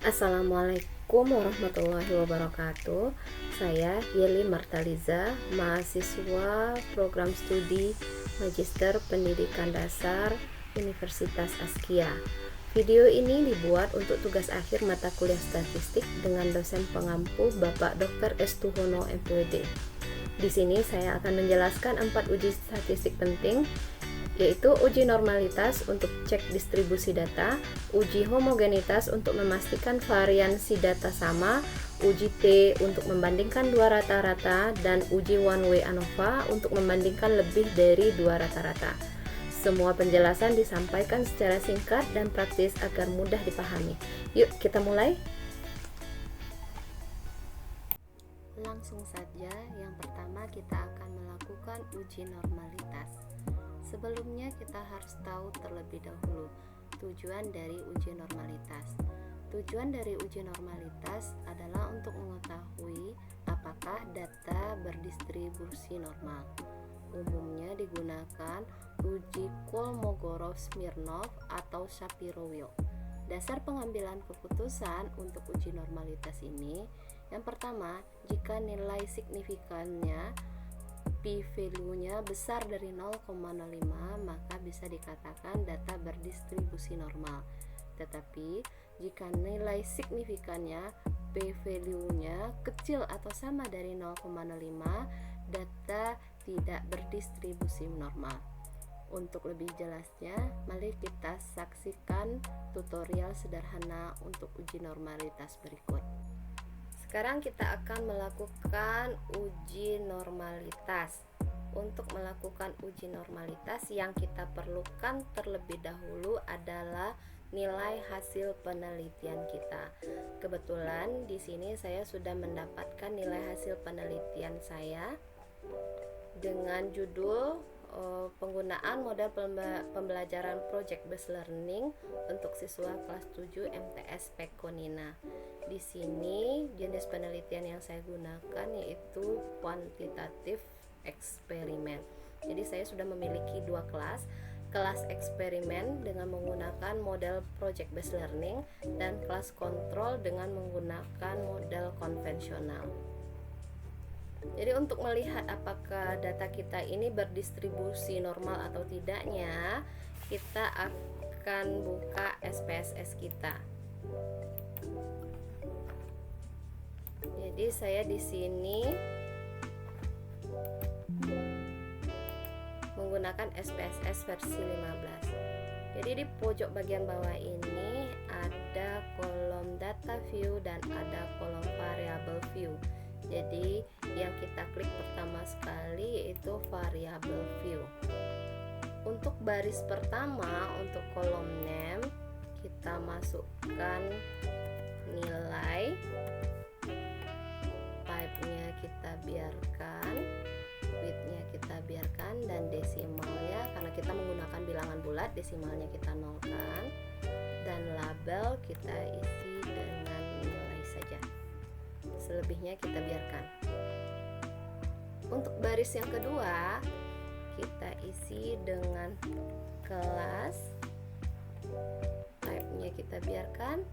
Assalamualaikum warahmatullahi wabarakatuh. Saya Yeli Martaliza, mahasiswa program studi Magister Pendidikan Dasar Universitas Askia. Video ini dibuat untuk tugas akhir mata kuliah statistik dengan dosen pengampu Bapak Dr. Estuhono MPD. Di sini saya akan menjelaskan 4 uji statistik penting, yaitu uji normalitas untuk cek distribusi data, uji homogenitas untuk memastikan variansi data sama, uji T untuk membandingkan dua rata-rata, dan uji one way ANOVA untuk membandingkan lebih dari dua rata-rata. Semua penjelasan disampaikan secara singkat dan praktis agar mudah dipahami. Yuk kita mulai. Langsung saja, yang pertama kita akan melakukan uji normalitas. Sebelumnya kita harus tahu terlebih dahulu tujuan dari uji normalitas. Tujuan dari uji normalitas adalah untuk mengetahui apakah data berdistribusi normal. Umumnya digunakan uji Kolmogorov-Smirnov atau Shapiro-Wilk. Dasar pengambilan keputusan untuk uji normalitas ini, yang pertama, jika nilai signifikannya p-value-nya besar dari 0,05, maka bisa dikatakan data berdistribusi normal. Tetapi jika nilai signifikannya p-value-nya kecil atau sama dari 0,05, data tidak berdistribusi normal. Untuk lebih jelasnya, mari kita saksikan tutorial sederhana untuk uji normalitas berikut. Sekarang kita akan melakukan uji normalitas. Untuk melakukan uji normalitas, yang kita perlukan terlebih dahulu adalah nilai hasil penelitian kita. Kebetulan di sini saya sudah mendapatkan nilai hasil penelitian saya dengan judul penggunaan model pembelajaran Project Based Learning untuk siswa kelas 7 MTS Pekonina. Di sini jenis penelitian yang saya gunakan yaitu kuantitatif eksperimen. Jadi saya sudah memiliki dua kelas eksperimen dengan menggunakan model Project Based Learning dan kelas kontrol dengan menggunakan model konvensional. Jadi untuk melihat apakah data kita ini berdistribusi normal atau tidaknya, kita akan buka SPSS kita. Jadi saya di sini menggunakan SPSS versi 15. Jadi di pojok bagian bawah ini ada kolom data view dan ada kolom variable view. Jadi yang kita klik pertama sekali yaitu variable view. Untuk baris pertama, untuk kolom name, kita masukkan nilai, type-nya kita biarkan, width-nya kita biarkan, dan desimalnya karena kita menggunakan bilangan bulat, desimalnya kita nolkan, dan label kita isi dengan nilai saja. Selebihnya kita biarkan. Untuk baris yang kedua, kita isi dengan kelas, type-nya kita biarkan,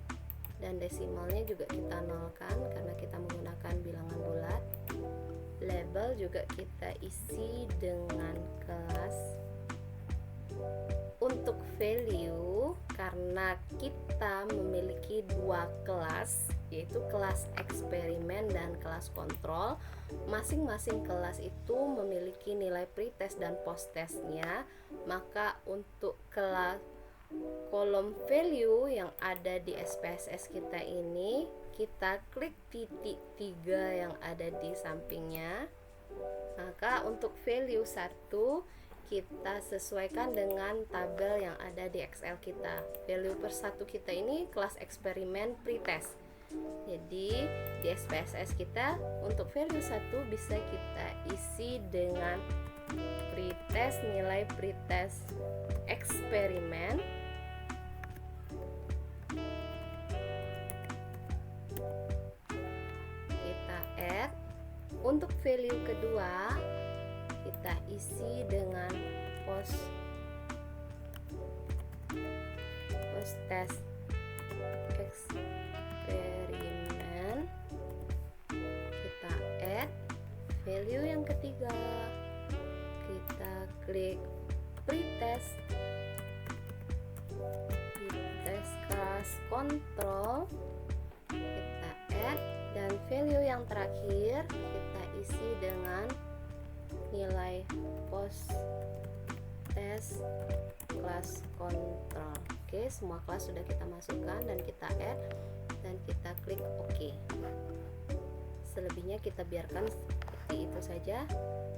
dan desimalnya juga kita nolkan karena kita menggunakan bilangan bulat. Label juga kita isi dengan kelas. Untuk value, karena kita memiliki dua kelas, yaitu kelas eksperimen dan kelas kontrol, masing-masing kelas itu memiliki nilai pretest dan posttestnya, maka untuk kelas kolom value yang ada di SPSS kita ini, kita klik titik 3 yang ada di sampingnya. Maka untuk value 1 kita sesuaikan dengan tabel yang ada di Excel kita. Value per 1 kita ini kelas eksperimen pretest. Jadi di SPSS kita untuk value 1 bisa kita isi dengan pretest, nilai pretest eksperimen. Kita add. Untuk value kedua kita isi dengan post test value yang ketiga, kita klik pretest kelas control, kita add, dan value yang terakhir kita isi dengan nilai post test kelas control. Oke, semua kelas sudah kita masukkan dan kita add dan kita klik OK. Selebihnya kita biarkan seperti itu saja.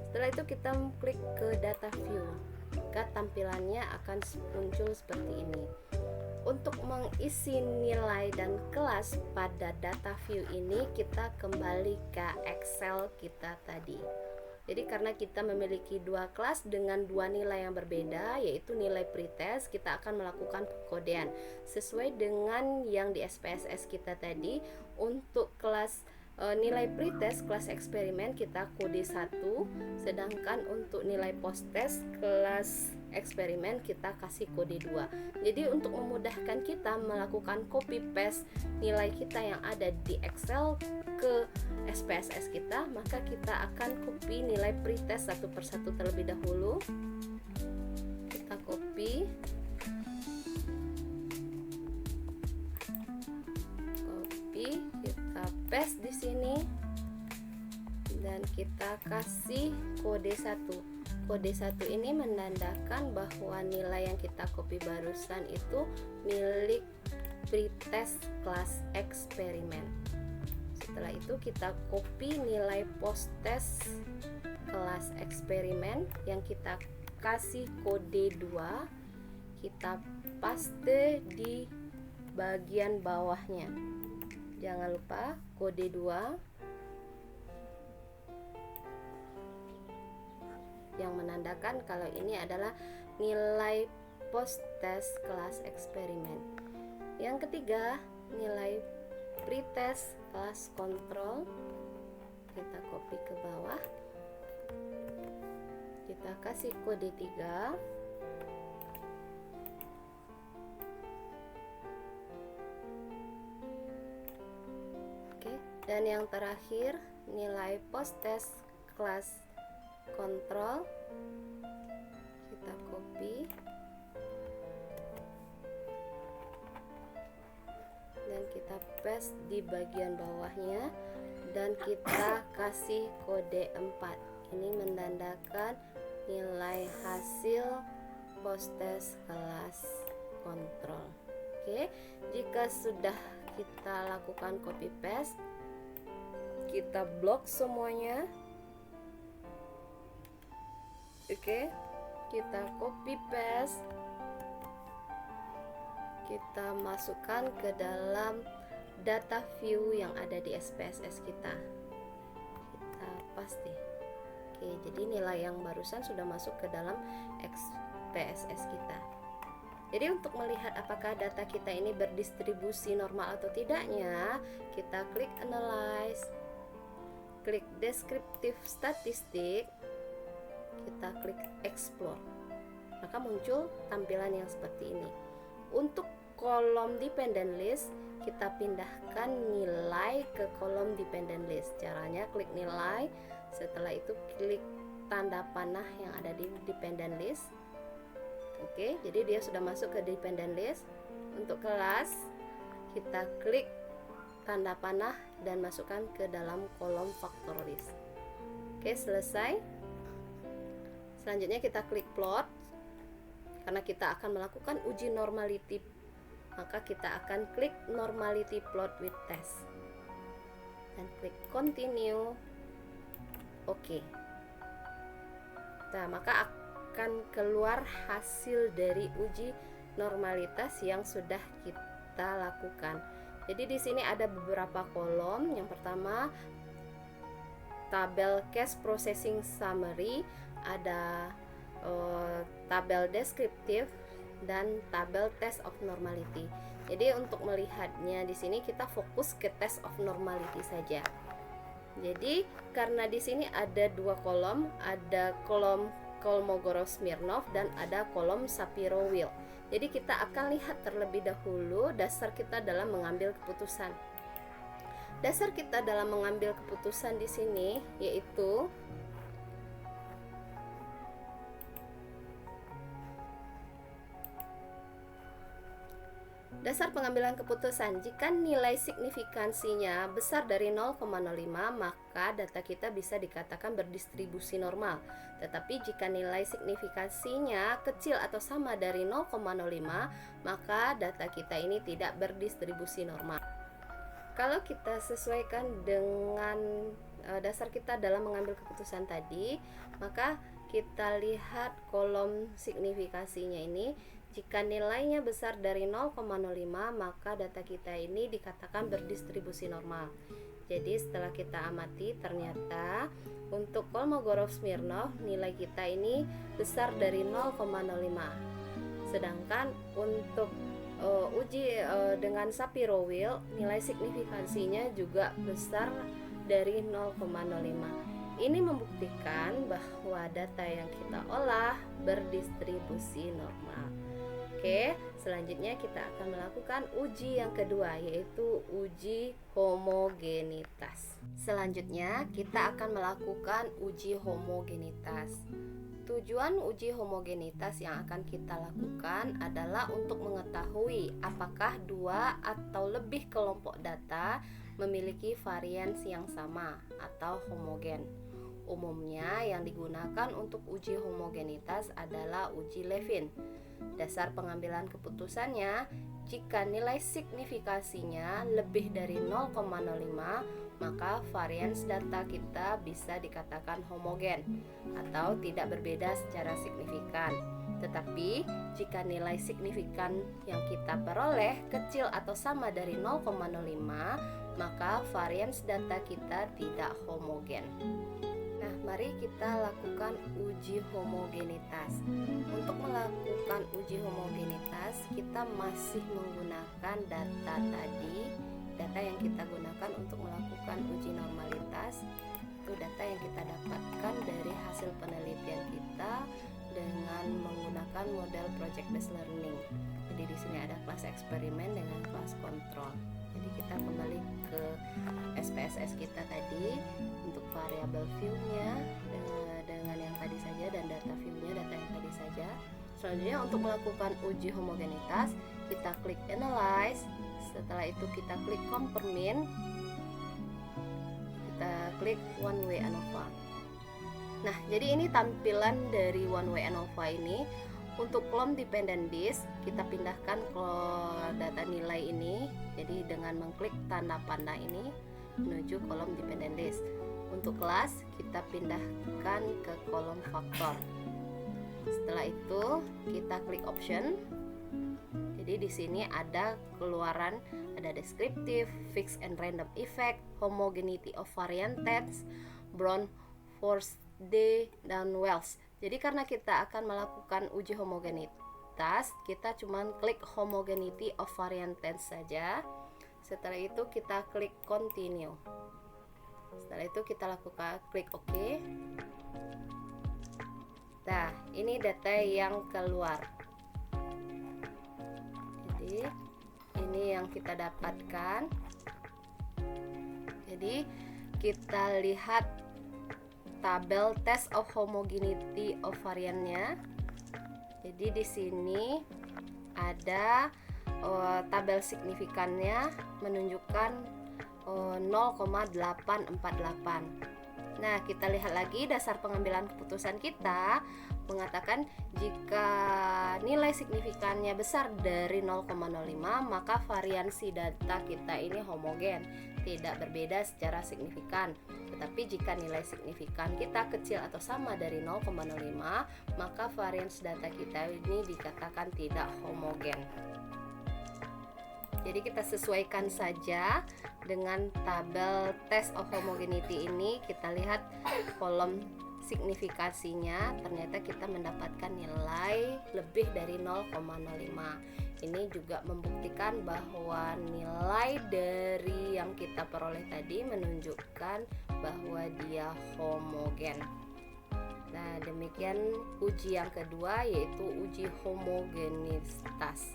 Setelah itu kita klik ke data view, maka tampilannya akan muncul seperti ini. Untuk mengisi nilai dan kelas pada data view ini, kita kembali ke Excel kita tadi. Jadi karena kita memiliki dua kelas dengan dua nilai yang berbeda, yaitu nilai pretest, kita akan melakukan pengkodean sesuai dengan yang di SPSS kita tadi. Untuk kelas nilai pretest kelas eksperimen kita kode 1, sedangkan untuk nilai post test kelas eksperimen kita kasih kode 2. Jadi untuk memudahkan kita melakukan copy paste nilai kita yang ada di Excel ke SPSS kita, maka kita akan copy nilai pretest satu persatu terlebih dahulu. Kita copy, kita paste di sini dan kita kasih kode 1. Kode 1 ini menandakan bahwa nilai yang kita copy barusan itu milik pretest kelas eksperimen. Setelah itu kita copy nilai post test kelas eksperimen yang kita kasih kode 2, kita paste di bagian bawahnya. Jangan lupa kode 2 yang menandakan kalau ini adalah nilai post test kelas eksperimen. Yang ketiga, nilai pretest kelas kontrol. Kita copy ke bawah. Kita kasih kode 3. Dan yang terakhir, nilai post test kelas kontrol, kita copy dan kita paste di bagian bawahnya dan kita kasih kode 4. Ini menandakan nilai hasil post test kelas kontrol. Oke, jika sudah kita lakukan copy paste, kita blok semuanya. Oke, kita copy paste, kita masukkan ke dalam data view yang ada di SPSS kita. Kita paste. Oke, jadi nilai yang barusan sudah masuk ke dalam SPSS kita. Jadi untuk melihat apakah data kita ini berdistribusi normal atau tidaknya, kita klik analyze, klik descriptive statistik, kita klik explore, maka muncul tampilan yang seperti ini. Untuk kolom dependent list, kita pindahkan nilai ke kolom dependent list. Caranya klik nilai, setelah itu klik tanda panah yang ada di dependent list. Oke, jadi dia sudah masuk ke dependent list. Untuk kelas, kita klik tanda panah dan masukkan ke dalam kolom factor list. Oke, selesai. Selanjutnya kita klik plot. Karena kita akan melakukan uji normality, maka kita akan klik normality plot with test dan klik continue. Oke. Nah, maka akan keluar hasil dari uji normalitas yang sudah kita lakukan. Jadi di sini ada beberapa kolom. Yang pertama, tabel cache processing summary, ada tabel deskriptif dan tabel test of normality. Jadi untuk melihatnya di sini kita fokus ke test of normality saja. Jadi karena di sini ada dua kolom, ada kolom Kolmogorov-Smirnov dan ada kolom Shapiro-Wilk. Jadi kita akan lihat terlebih dahulu dasar kita dalam mengambil keputusan. Dasar kita dalam mengambil keputusan di sini yaitu dasar pengambilan keputusan, jika nilai signifikansinya besar dari 0,05 maka data kita bisa dikatakan berdistribusi normal. Tetapi jika nilai signifikansinya kecil atau sama dari 0,05 maka data kita ini tidak berdistribusi normal. Kalau kita sesuaikan dengan dasar kita dalam mengambil keputusan tadi, maka kita lihat kolom signifikasinya ini. Jika nilainya besar dari 0,05 maka data kita ini dikatakan berdistribusi normal. Jadi setelah kita amati, ternyata untuk Kolmogorov-Smirnov nilai kita ini besar dari 0,05. Sedangkan untuk uji dengan Shapiro-Wilk nilai signifikansinya juga besar dari 0,05. Ini membuktikan bahwa data yang kita olah berdistribusi normal. Oke, selanjutnya kita akan melakukan uji yang kedua, yaitu uji homogenitas. Selanjutnya kita akan melakukan uji homogenitas. Tujuan uji homogenitas yang akan kita lakukan adalah untuk mengetahui apakah dua atau lebih kelompok data memiliki varians yang sama atau homogen. Umumnya yang digunakan untuk uji homogenitas adalah uji Levin. Dasar pengambilan keputusannya, jika nilai signifikasinya lebih dari 0,05 maka varians data kita bisa dikatakan homogen atau tidak berbeda secara signifikan. Tetapi jika nilai signifikan yang kita peroleh kecil atau sama dari 0,05 maka varians data kita tidak homogen. Nah, mari kita lakukan uji homogenitas. Untuk melakukan uji homogenitas, kita masih menggunakan data tadi. Data yang kita gunakan untuk melakukan uji normalitas itu data yang kita dapatkan dari hasil penelitian kita dengan menggunakan model project based learning. Jadi di sini ada kelas eksperimen dengan kelas kontrol. Jadi kita kembali ke SPSS kita tadi untuk variabel view-nya dengan yang tadi saja dan data view-nya data yang tadi saja. Selanjutnya untuk melakukan uji homogenitas, kita klik analyze. Setelah itu kita klik confirm, kita klik one way ANOVA. Nah, jadi ini tampilan dari one way ANOVA ini. Untuk kolom dependent list, kita pindahkan ke data nilai ini. Jadi dengan mengklik tanda panah ini menuju kolom dependent list. Untuk kelas, kita pindahkan ke kolom faktor. Setelah itu kita klik option. Jadi di sini ada keluaran, ada descriptive, fixed and random effect, homogeneity of variances, Brown, Force, D, dan Wells. Jadi karena kita akan melakukan uji homogenitas, kita cuma klik homogeneity of variances saja. Setelah itu kita klik continue. Setelah itu kita lakukan klik OK. Nah, ini data yang keluar. Jadi ini yang kita dapatkan. Jadi kita lihat tabel test of homogeneity of variannya. Jadi di sini ada tabel signifikannya menunjukkan 0,848. Nah, kita lihat lagi dasar pengambilan keputusan kita mengatakan jika nilai signifikannya besar dari 0,05 maka variansi data kita ini homogen, tidak berbeda secara signifikan. Tetapi jika nilai signifikan kita kecil atau sama dari 0,05 maka varians data kita ini dikatakan tidak homogen. Jadi kita sesuaikan saja dengan tabel test of homogeneity ini. Kita lihat kolom signifikasinya, ternyata kita mendapatkan nilai lebih dari 0,05. Ini juga membuktikan bahwa nilai dari yang kita peroleh tadi menunjukkan bahwa dia homogen. Nah, demikian uji yang kedua, yaitu uji homogenitas.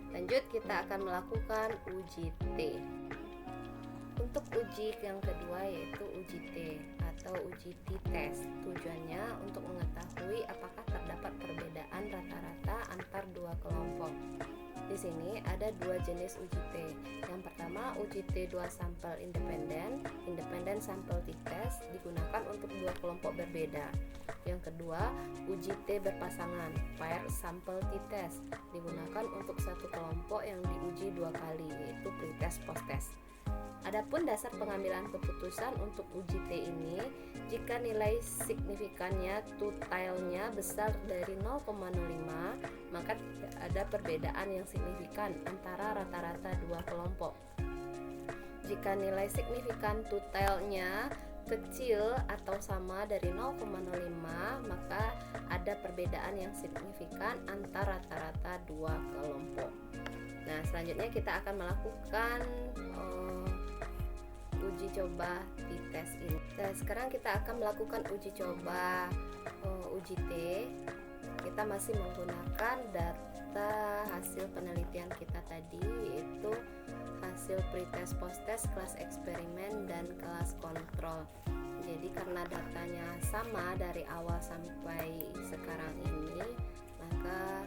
Lanjut, kita akan melakukan uji T. Untuk uji yang kedua yaitu uji T atau uji t-test. Tujuannya untuk mengetahui apakah terdapat perbedaan rata-rata antar dua kelompok. Di sini ada dua jenis uji T. Yang pertama, uji T2 sampel independen sampel t-test digunakan untuk dua kelompok berbeda. Yang kedua, uji T berpasangan, pair sampel t-test, digunakan untuk satu kelompok yang diuji dua kali, yaitu pretest post-test. Adapun dasar pengambilan keputusan untuk uji T ini, jika nilai signifikannya totalnya besar dari 0,05, maka tidak ada perbedaan yang signifikan antara rata-rata dua kelompok. Jika nilai signifikan totalnya kecil atau sama dari 0,05, maka ada perbedaan yang signifikan antara rata-rata dua kelompok. Nah, selanjutnya kita akan melakukan uji coba t-test ini. Nah, sekarang kita akan melakukan uji coba uji T. Kita masih menggunakan data hasil penelitian kita tadi, yaitu hasil pretest post-test, kelas eksperimen, dan kelas kontrol. Jadi karena datanya sama dari awal sampai sekarang ini, maka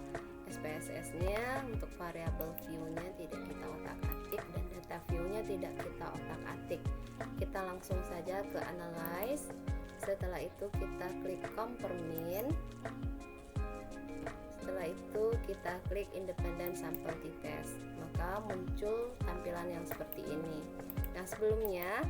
SPSS-nya untuk variabel view-nya tidak kita otak-atik dan data view-nya tidak kita otak-atik. Kita langsung saja ke analyze. Setelah itu kita klik compare mean. Setelah itu kita klik independent sample t-test. Maka muncul tampilan yang seperti ini. Nah, sebelumnya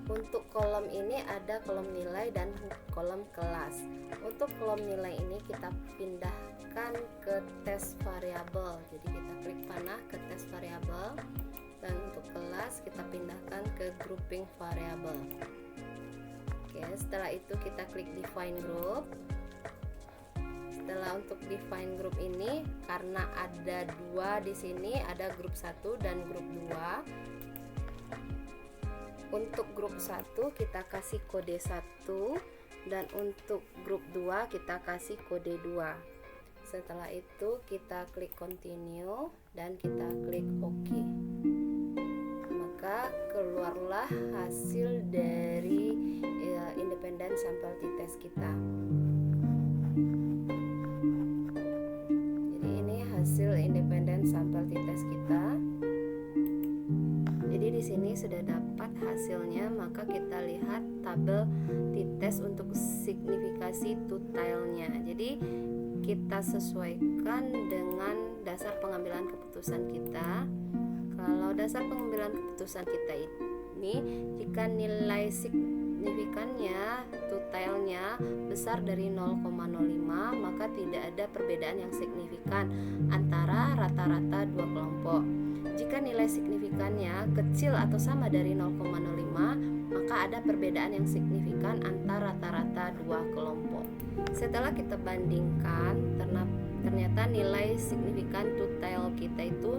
untuk kolom ini ada kolom nilai dan kolom kelas. Untuk kolom nilai ini kita pindahkan ke tes variabel. Jadi kita klik panah ke tes variabel, dan untuk kelas kita pindahkan ke grouping variabel. Oke, setelah itu kita klik define group. Setelah untuk define group ini, karena ada dua di sini, ada grup 1 dan grup 2. Untuk grup 1 kita kasih kode 1, dan untuk grup 2 kita kasih kode 2. Setelah itu kita klik continue dan kita klik OK. Maka keluarlah hasil dari independent sample t-test kita. Jadi ini hasil independent sample t-test kita. Jadi di sini sudah dapat hasilnya, maka kita lihat tabel t-test untuk signifikasi totalnya. Jadi kita sesuaikan dengan dasar pengambilan keputusan kita. Kalau dasar pengambilan keputusan kita ini, jika nilai signifikannya totalnya besar dari 0,05, maka tidak ada perbedaan yang signifikan antara rata-rata dua kelompok. Jika nilai signifikannya kecil atau sama dari 0,05, maka ada perbedaan yang signifikan antara rata-rata dua kelompok. Setelah kita bandingkan, ternyata nilai signifikan total kita itu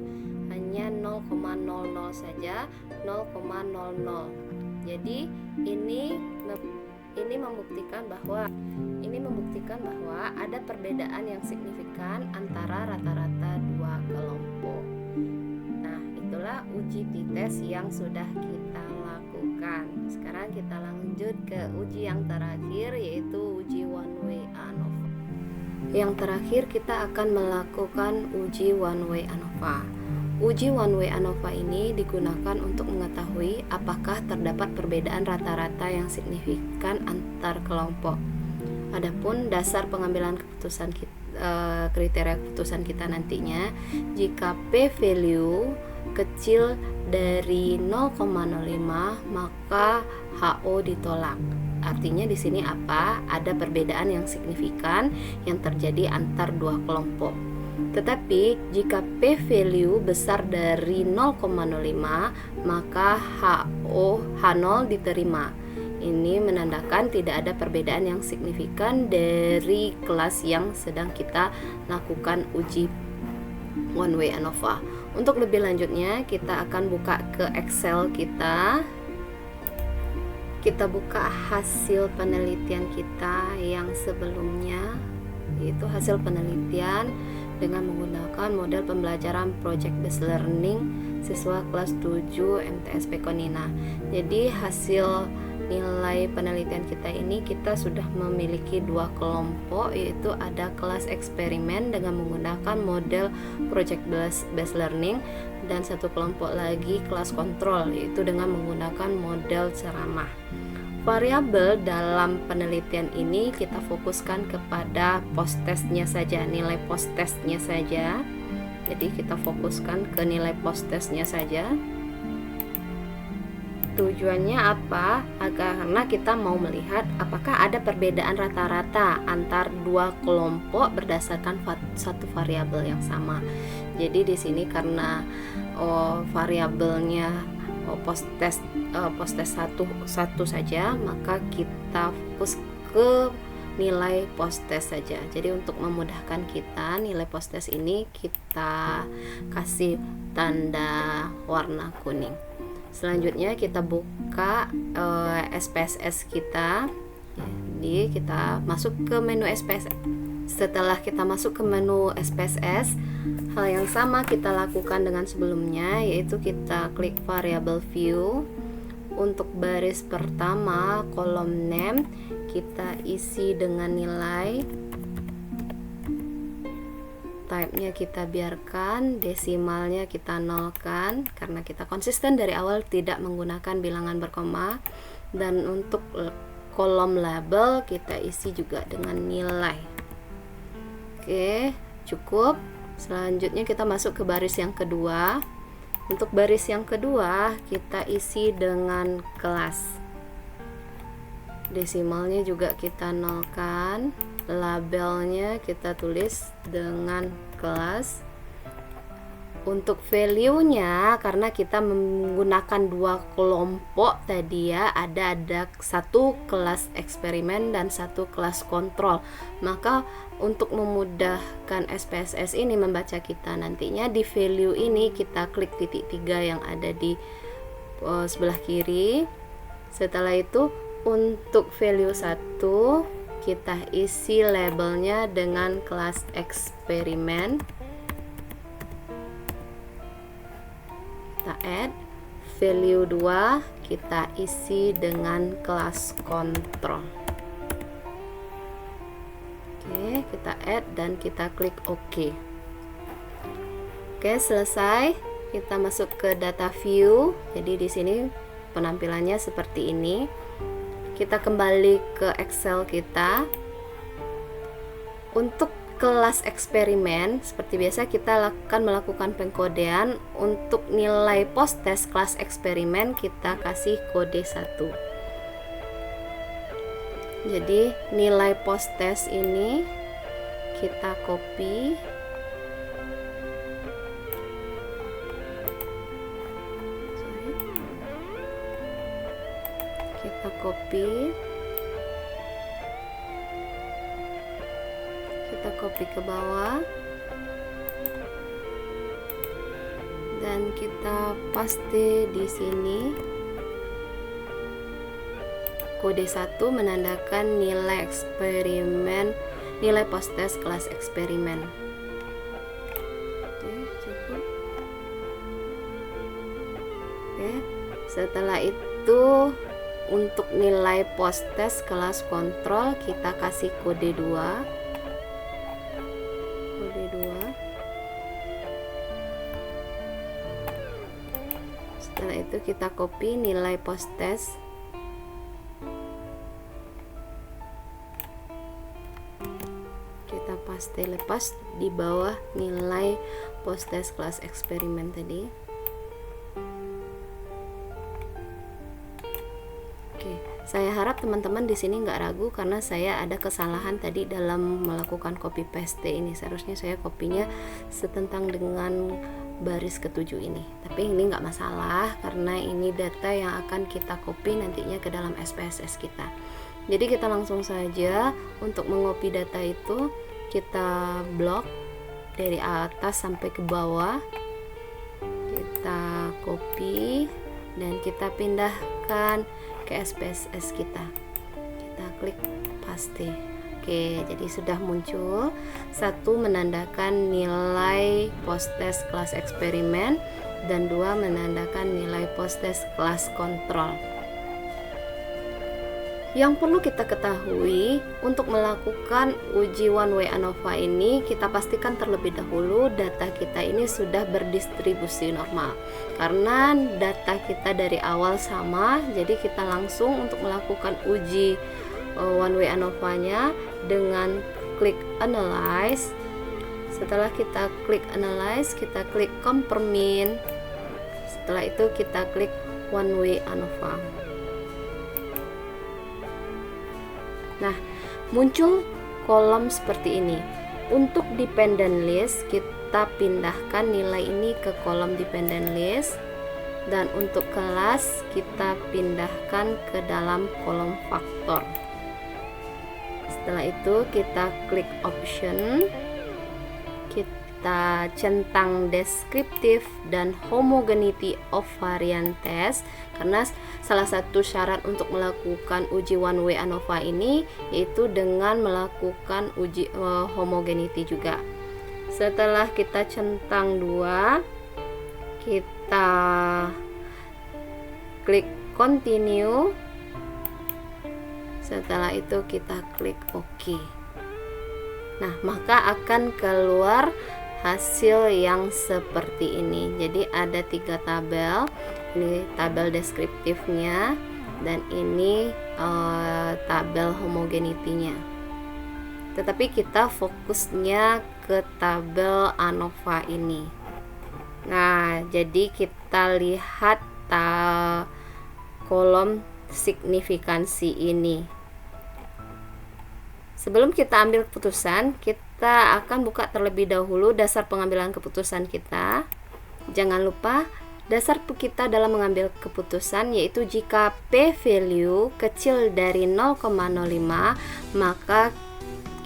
hanya 0,00 saja, 0,00. Jadi ini membuktikan bahwa ada perbedaan yang signifikan antara rata-rata dua kelompok. Nah, itulah uji t-test yang sudah kita lakukan. Sekarang kita lanjut ke uji yang terakhir, yaitu uji one way ANOVA. Yang terakhir kita akan melakukan uji one way ANOVA. Uji one way ANOVA ini digunakan untuk mengetahui apakah terdapat perbedaan rata-rata yang signifikan antar kelompok. Adapun dasar pengambilan keputusan kriteria keputusan kita nantinya, jika p value kecil dari 0,05 maka HO ditolak. Artinya di sini apa? Ada perbedaan yang signifikan yang terjadi antar dua kelompok. Tetapi jika p value besar dari 0,05 maka H0 diterima. Ini menandakan tidak ada perbedaan yang signifikan dari kelas yang sedang kita lakukan uji one way ANOVA. Untuk lebih lanjutnya kita akan buka ke Excel kita. Kita buka hasil penelitian kita yang sebelumnya, yaitu hasil penelitian dengan menggunakan model pembelajaran project based learning siswa kelas 7 MTSP Konina. Jadi hasil nilai penelitian kita ini, kita sudah memiliki 2 kelompok, yaitu ada kelas eksperimen dengan menggunakan model project based learning, dan satu kelompok lagi kelas kontrol, yaitu dengan menggunakan model ceramah. Variabel dalam penelitian ini kita fokuskan kepada post testnya saja, nilai post testnya saja. Jadi kita fokuskan ke nilai post testnya saja. Tujuannya apa? Karena kita mau melihat apakah ada perbedaan rata-rata antar 2 kelompok berdasarkan satu variabel yang sama. Jadi di sini karena variabelnya post test satu saja, maka kita fokus ke nilai post test saja. Jadi untuk memudahkan kita, nilai post test ini kita kasih tanda warna kuning. Selanjutnya kita buka SPSS kita. Jadi kita masuk ke menu SPSS. Setelah kita masuk ke menu SPSS, hal yang sama kita lakukan dengan sebelumnya, yaitu kita klik variable view. Untuk baris pertama, kolom name kita isi dengan nilai, type-nya kita biarkan, desimalnya kita nolkan karena kita konsisten dari awal tidak menggunakan bilangan berkoma. Dan untuk kolom label kita isi juga dengan nilai. Oke, cukup. Selanjutnya kita masuk ke baris yang kedua. Untuk baris yang kedua kita isi dengan kelas, desimalnya juga kita nolkan, labelnya kita tulis dengan kelas. Untuk value-nya, karena kita menggunakan 2 kelompok tadi ya, ada satu kelas eksperimen dan satu kelas kontrol, maka untuk memudahkan SPSS ini membaca kita, nantinya di value ini kita klik titik 3 yang ada di sebelah kiri. Setelah itu untuk value 1 kita isi labelnya dengan kelas eksperimen, kita add. Value 2 kita isi dengan kelas kontrol. Oke, kita add dan kita klik OK. Oke, selesai. Kita masuk ke data view. Jadi di sini penampilannya seperti ini. Kita kembali ke Excel kita. Untuk kelas eksperimen, seperti biasa kita akan melakukan pengkodean. Untuk nilai post test kelas eksperimen kita kasih kode 1. Jadi nilai post test ini kita copy, kita copy ke bawah dan kita paste di sini. Kode 1 menandakan nilai eksperimen, nilai post test kelas eksperimen. Oke, cukup. Oke, setelah itu untuk nilai post test kelas kontrol kita kasih kode 2. Setelah itu kita copy nilai post test. Kita paste lepas di bawah nilai post test kelas eksperimen tadi. Oke, saya harap teman-teman di sini nggak ragu karena saya ada kesalahan tadi dalam melakukan copy paste ini. Seharusnya saya kopinya setentang dengan baris ketujuh ini, tapi ini nggak masalah karena ini data yang akan kita copy nantinya ke dalam SPSS kita. Jadi kita langsung saja untuk mengopi data itu, kita blok dari atas sampai ke bawah, kita copy dan kita pindahkan ke SPSS kita. Kita klik paste. Oke, jadi sudah muncul. 1 menandakan nilai post test kelas eksperimen, dan 2 menandakan nilai post-test kelas kontrol. Yang perlu kita ketahui, untuk melakukan uji one way ANOVA ini, kita pastikan terlebih dahulu data kita ini sudah berdistribusi normal. Karena data kita dari awal sama, jadi kita langsung untuk melakukan uji one way ANOVA-nya dengan klik analyze. Setelah kita klik analyze, kita klik compare mean. Setelah itu kita klik one way ANOVA. Nah, muncul kolom seperti ini. Untuk dependent list, kita pindahkan nilai ini ke kolom dependent list, dan untuk kelas kita pindahkan ke dalam kolom faktor. Setelah itu kita klik option, kita centang descriptive dan homogeneity of variant test, karena salah satu syarat untuk melakukan uji one way ANOVA ini yaitu dengan melakukan uji homogeneity juga. Setelah kita centang 2, kita klik continue. Setelah itu kita klik OK. Nah, maka akan keluar hasil yang seperti ini. Jadi ada 3 tabel. Ini tabel deskriptifnya dan ini tabel homogenitinya. Tetapi kita fokusnya ke tabel ANOVA ini. Nah, jadi kita lihat kolom signifikansi ini. Sebelum kita ambil keputusan, kita akan buka terlebih dahulu dasar pengambilan keputusan kita. Jangan lupa dasar kita dalam mengambil keputusan yaitu jika P value kecil dari 0,05, maka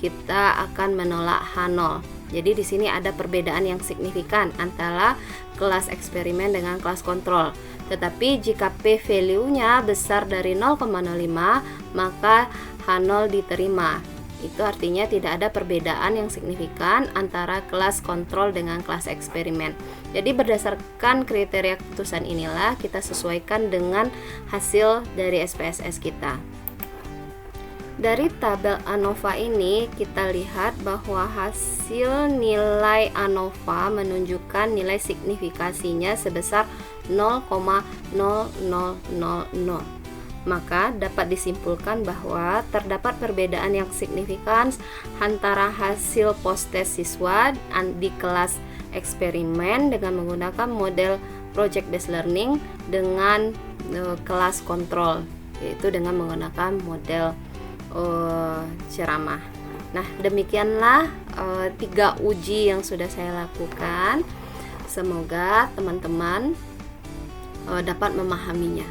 kita akan menolak H0. Jadi di sini ada perbedaan yang signifikan antara kelas eksperimen dengan kelas kontrol. Tetapi jika P value-nya besar dari 0,05, maka H0 diterima. Itu artinya tidak ada perbedaan yang signifikan antara kelas kontrol dengan kelas eksperimen. Jadi berdasarkan kriteria keputusan inilah kita sesuaikan dengan hasil dari SPSS kita. Dari tabel ANOVA ini kita lihat bahwa hasil nilai ANOVA menunjukkan nilai signifikasinya sebesar 0,0000. Maka dapat disimpulkan bahwa terdapat perbedaan yang signifikan antara hasil post-test siswa di kelas eksperimen dengan menggunakan model project based learning dengan kelas kontrol, yaitu dengan menggunakan model ceramah. Nah, demikianlah 3 uji yang sudah saya lakukan. Semoga teman-teman dapat memahaminya.